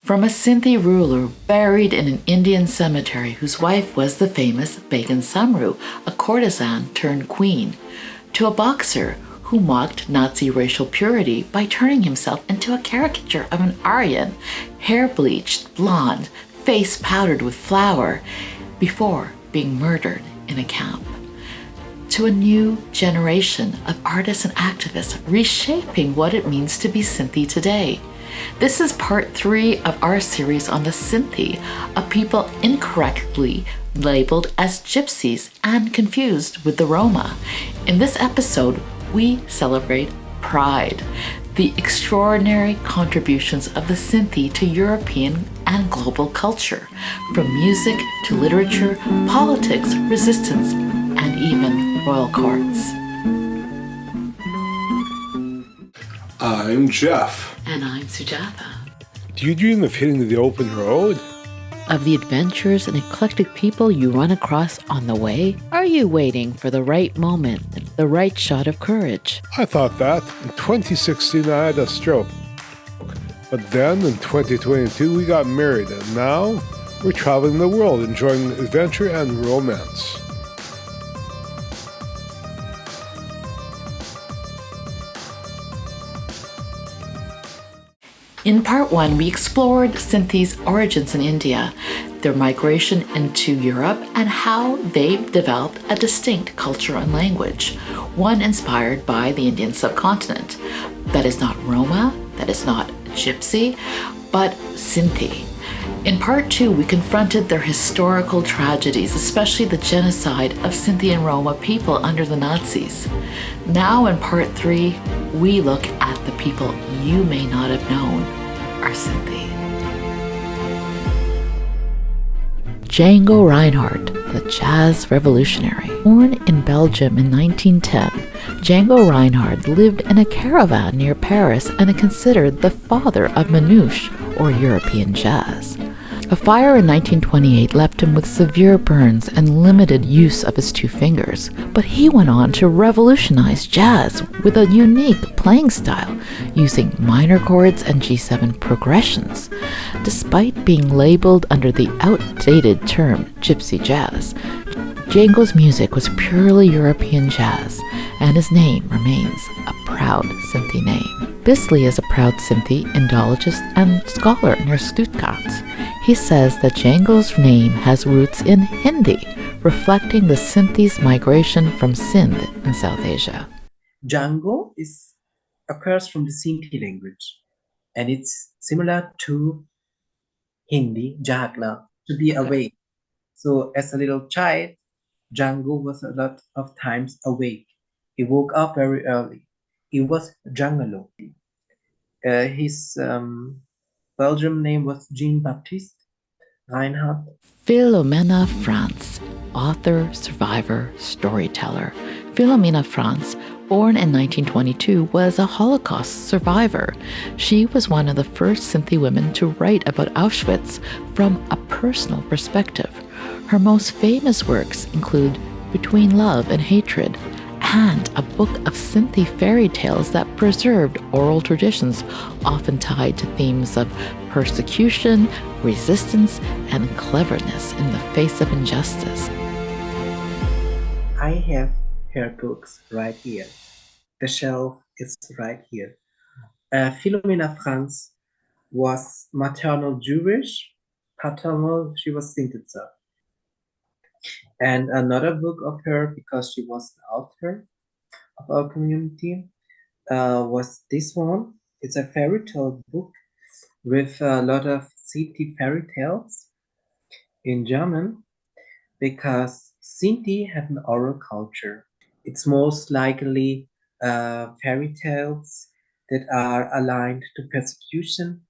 From a Sinti ruler buried in an Indian cemetery whose wife was the famous Begum Samru, a courtesan turned queen, to a boxer who mocked Nazi racial purity by turning himself into a caricature of an Aryan, hair bleached, blonde, face powdered with flour, before being murdered in a camp. To a new generation of artists and activists reshaping what it means to be Sinti today. This is part 3 of our series on the Sinti, a people incorrectly labeled as gypsies and confused with the Roma. In this episode, we celebrate Pride, the extraordinary contributions of the Sinti to European and global culture, from music to literature, politics, resistance, and even royal courts. I'm Jeff. And I'm Sujatha. Do you dream of hitting the open road? Of the adventures and eclectic people you run across on the way? Are you waiting for the right moment, the right shot of courage? I thought that. In 2016, I had a stroke. But then in 2022, we got married, and now we're traveling the world, enjoying adventure and romance. In part 1, we explored Sinti's origins in India, their migration into Europe, and how they developed a distinct culture and language, one inspired by the Indian subcontinent. That is not Roma, that is not Gypsy, but Sinti. In part 2, we confronted their historical tragedies, especially the genocide of Sinti and Roma people under the Nazis. Now in part 3, we look at the people you may not have known are Sinti. Django Reinhardt, the jazz revolutionary. Born in Belgium in 1910, Django Reinhardt lived in a caravan near Paris and is considered the father of manouche, or European jazz. A fire in 1928 left him with severe burns and limited use of his 2 fingers, but he went on to revolutionize jazz with a unique playing style, using minor chords and G7 progressions. Despite being labeled under the outdated term gypsy jazz, Django's music was purely European jazz, and his name remains a proud Sinti name. Bisley is a proud Sinti, Indologist, and scholar near Stuttgart. He says that Django's name has roots in Hindi, reflecting the Sinti's migration from Sindh in South Asia. Django occurs from the Sinti language, and it's similar to Hindi, jagna, to be awake. So as a little child, Django was a lot of times awake. He woke up very early. He was Jangalo. His Belgian name was Jean-Baptiste Reinhardt. Philomena Franz, author, survivor, storyteller. Philomena Franz, born in 1922, was a Holocaust survivor. She was one of the first Sinti women to write about Auschwitz from a personal perspective. Her most famous works include Between Love and Hatred, and a book of Sinti fairy tales that preserved oral traditions often tied to themes of persecution, resistance, and cleverness in the face of injustice. I have her books right here. The shelf is right here. Philomena Franz was maternal Jewish, paternal she was Sinti. And another book of her, because she was the author of our community, was this one. It's a fairy tale book with a lot of Sinti fairy tales in German, because Sinti have an oral culture. It's most likely fairy tales that are aligned to persecution.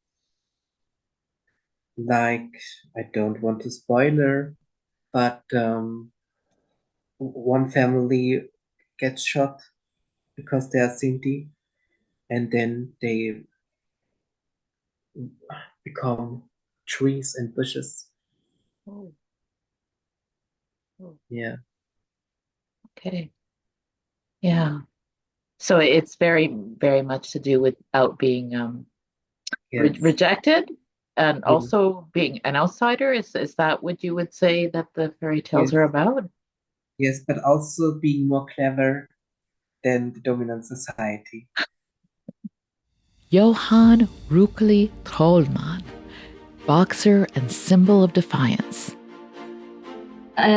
Like, I don't want to spoiler, but one family gets shot because they are Sinti, and then they become trees and bushes. Oh. Yeah. Okay. Yeah. So it's very, very much to do with being Yes. rejected? And Yeah. also being an outsider, is that what you would say that the fairy tales Yes. are about? Yes, but also being more clever than the dominant society. Johann Rukli Trollmann, boxer and symbol of defiance.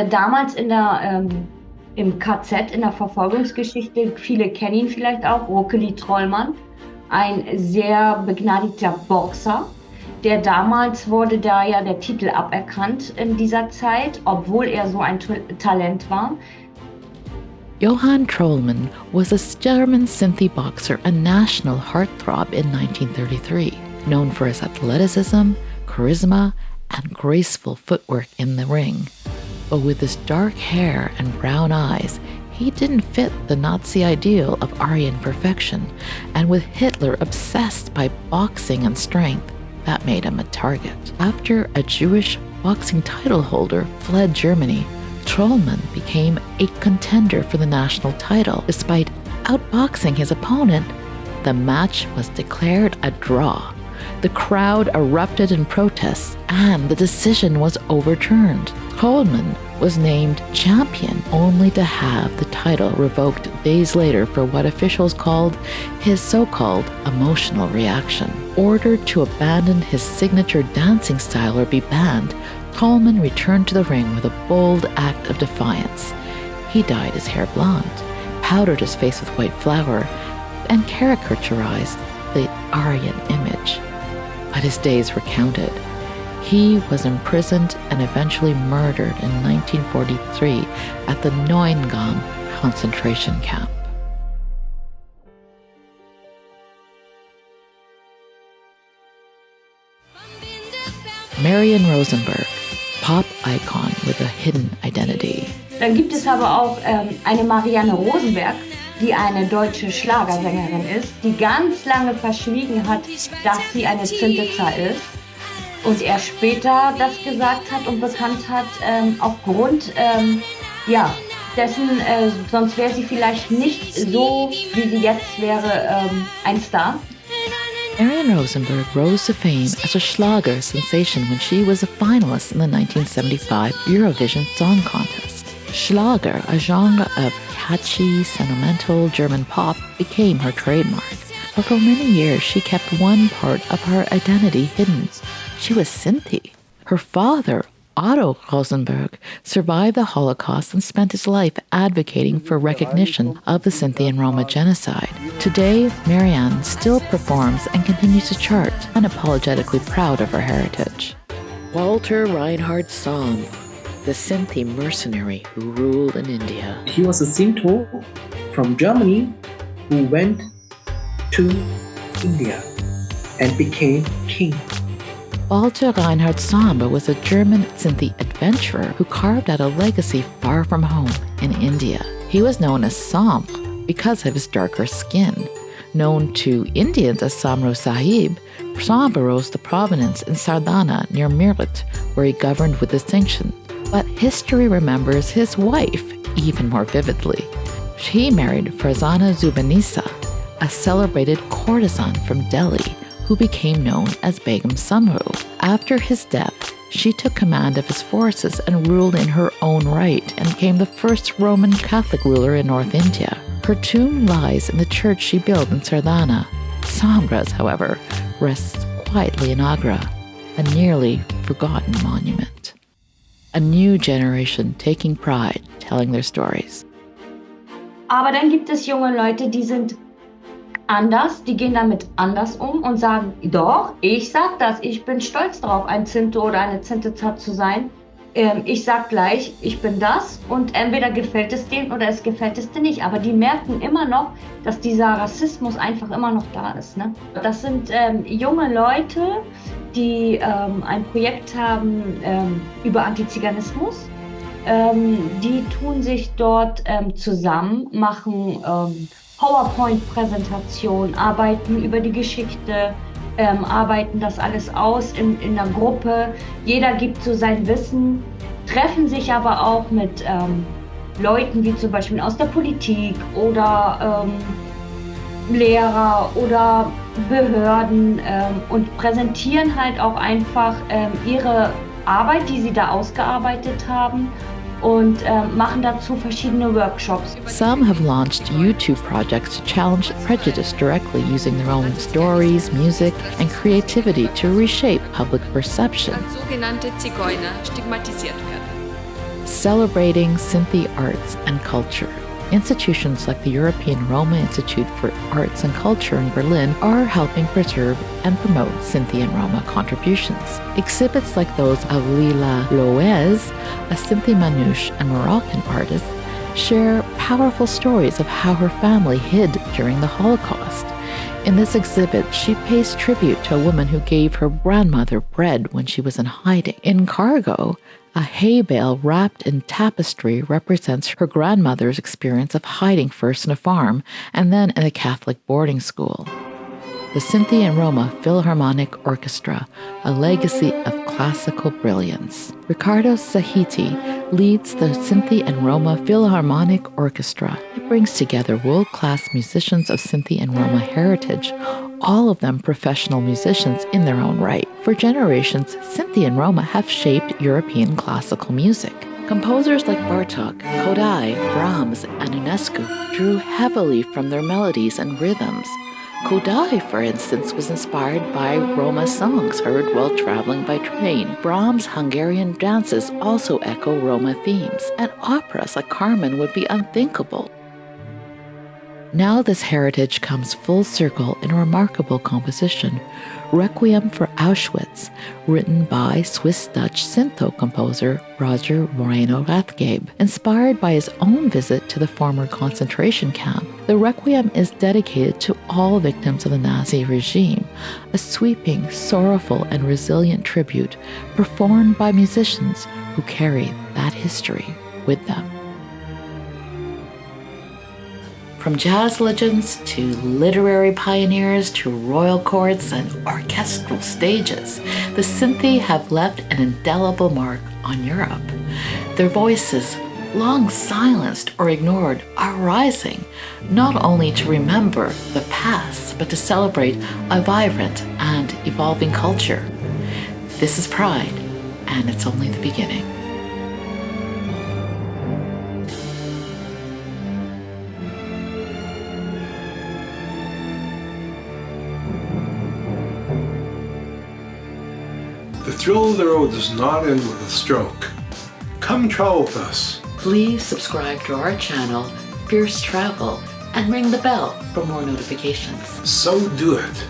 Damals im KZ, in der Verfolgungsgeschichte, viele kennen ihn vielleicht auch, Rukli Trollmann, ein sehr begnadigter Boxer. Damals wurde da ja der Titel aberkannt in dieser Zeit, obwohl er so ein Talent war. Johann Trollmann was a German Sinti boxer and national heartthrob in 1933, known for his athleticism, charisma, and graceful footwork in the ring. But with his dark hair and brown eyes, he didn't fit the Nazi ideal of Aryan perfection, and with Hitler obsessed by boxing and strength, that made him a target. After a Jewish boxing title holder fled Germany, Trollmann became a contender for the national title. Despite outboxing his opponent, the match was declared a draw. The crowd erupted in protests, and the decision was overturned. Trollmann was named champion, only to have the title revoked days later for what officials called his so-called emotional reaction. Ordered to abandon his signature dancing style or be banned, Trollmann returned to the ring with a bold act of defiance. He dyed his hair blonde, powdered his face with white flour, and caricaturized the Aryan image. But his days were counted. He was imprisoned and eventually murdered in 1943 at the Neuengamme concentration camp. Marion Rosenberg, pop icon with a hidden identity. Dann gibt es aber auch eine Marianne Rosenberg, die eine deutsche Schlagersängerin ist, die ganz lange verschwiegen hat, dass sie eine Sintetzer ist. Und er später das gesagt hat und bekannt hat, aufgrund dessen, sonst wäre sie vielleicht nicht so, wie sie jetzt wäre, ein Star. Marion Rosenberg rose to fame as a Schlager sensation when she was a finalist in the 1975 Eurovision Song Contest. Schlager, a genre of catchy, sentimental German pop, became her trademark. But for many years, she kept one part of her identity hidden. She was Sinti. Her father, Otto Rosenberg, survived the Holocaust and spent his life advocating for recognition of the Sinti and Roma genocide. Today, Marianne still performs and continues to chart, unapologetically proud of her heritage. Walter Reinhardt song, the Sinti mercenary who ruled in India. He was a Sinto from Germany who went to India and became king. Walter Reinhardt Samba was a German Sinti adventurer who carved out a legacy far from home in India. He was known as Samb because of his darker skin. Known to Indians as Samro Sahib, Samba rose to prominence in Sardana near Meerut, where he governed with distinction. But history remembers his wife even more vividly. She married Farzana Zubanisa, a celebrated courtesan from Delhi, who became known as Begum Samru. After his death, she took command of his forces and ruled in her own right and became the first Roman Catholic ruler in North India. Her tomb lies in the church she built in Sardana. Sambra's, however, rests quietly in Agra, a nearly forgotten monument. A new generation taking pride, telling their stories. Aber dann gibt es junge Leute, die sind anders, die gehen damit anders um und sagen, doch, ich sag das, ich bin stolz drauf, ein Zinto oder eine Zintezat zu sein. Ich sag gleich, ich bin das und entweder gefällt es denen oder es gefällt es denen nicht. Aber die merken immer noch, dass dieser Rassismus einfach immer noch da ist. Ne? Das sind junge Leute, die ein Projekt haben über Antiziganismus. Die tun sich dort zusammen, machen PowerPoint-Präsentation, arbeiten über die Geschichte, arbeiten das alles aus in der Gruppe. Jeder gibt so sein Wissen, treffen sich aber auch mit Leuten wie zum Beispiel aus der Politik oder Lehrer oder Behörden und präsentieren halt auch einfach ihre Arbeit, die sie da ausgearbeitet haben und machen dazu verschiedene Workshops. Some have launched YouTube projects to challenge prejudice directly using their own stories, music, and creativity to reshape public perception. Sogenannte Zigeuner stigmatisiert werden. Celebrating Sinti arts and culture. Institutions like the European Roma Institute for Arts and Culture in Berlin are helping preserve and promote Sinti and Roma contributions. Exhibits like those of Lila Loez, a Sinti Manouche and Moroccan artist, share powerful stories of how her family hid during the Holocaust. In this exhibit, she pays tribute to a woman who gave her grandmother bread when she was in hiding. In Cargo, a hay bale wrapped in tapestry represents her grandmother's experience of hiding first in a farm and then in a Catholic boarding school. The Sinti and Roma Philharmonic Orchestra, a legacy of classical brilliance. Ricardo Sahiti leads the Sinti and Roma Philharmonic Orchestra. It brings together world-class musicians of Sinti and Roma heritage, all of them professional musicians in their own right. For generations, Sinti and Roma have shaped European classical music. Composers like Bartók, Kodály, Brahms, and Ionescu drew heavily from their melodies and rhythms. Kodály, for instance, was inspired by Roma songs heard while traveling by train. Brahms' Hungarian dances also echo Roma themes, and operas like Carmen would be unthinkable. Now this heritage comes full circle in a remarkable composition, Requiem for Auschwitz, written by Swiss-Dutch Sinto composer Roger Moreno Rathgeb. Inspired by his own visit to the former concentration camp, the Requiem is dedicated to all victims of the Nazi regime, a sweeping, sorrowful, and resilient tribute performed by musicians who carry that history with them. From jazz legends to literary pioneers to royal courts and orchestral stages, the Sinti have left an indelible mark on Europe. Their voices, long silenced or ignored, are rising, not only to remember the past, but to celebrate a vibrant and evolving culture. This is Pride, and it's only the beginning. The thrill of the road does not end with a stroke. Come travel with us. Please subscribe to our channel, Fierce Travel, and ring the bell for more notifications. So do it.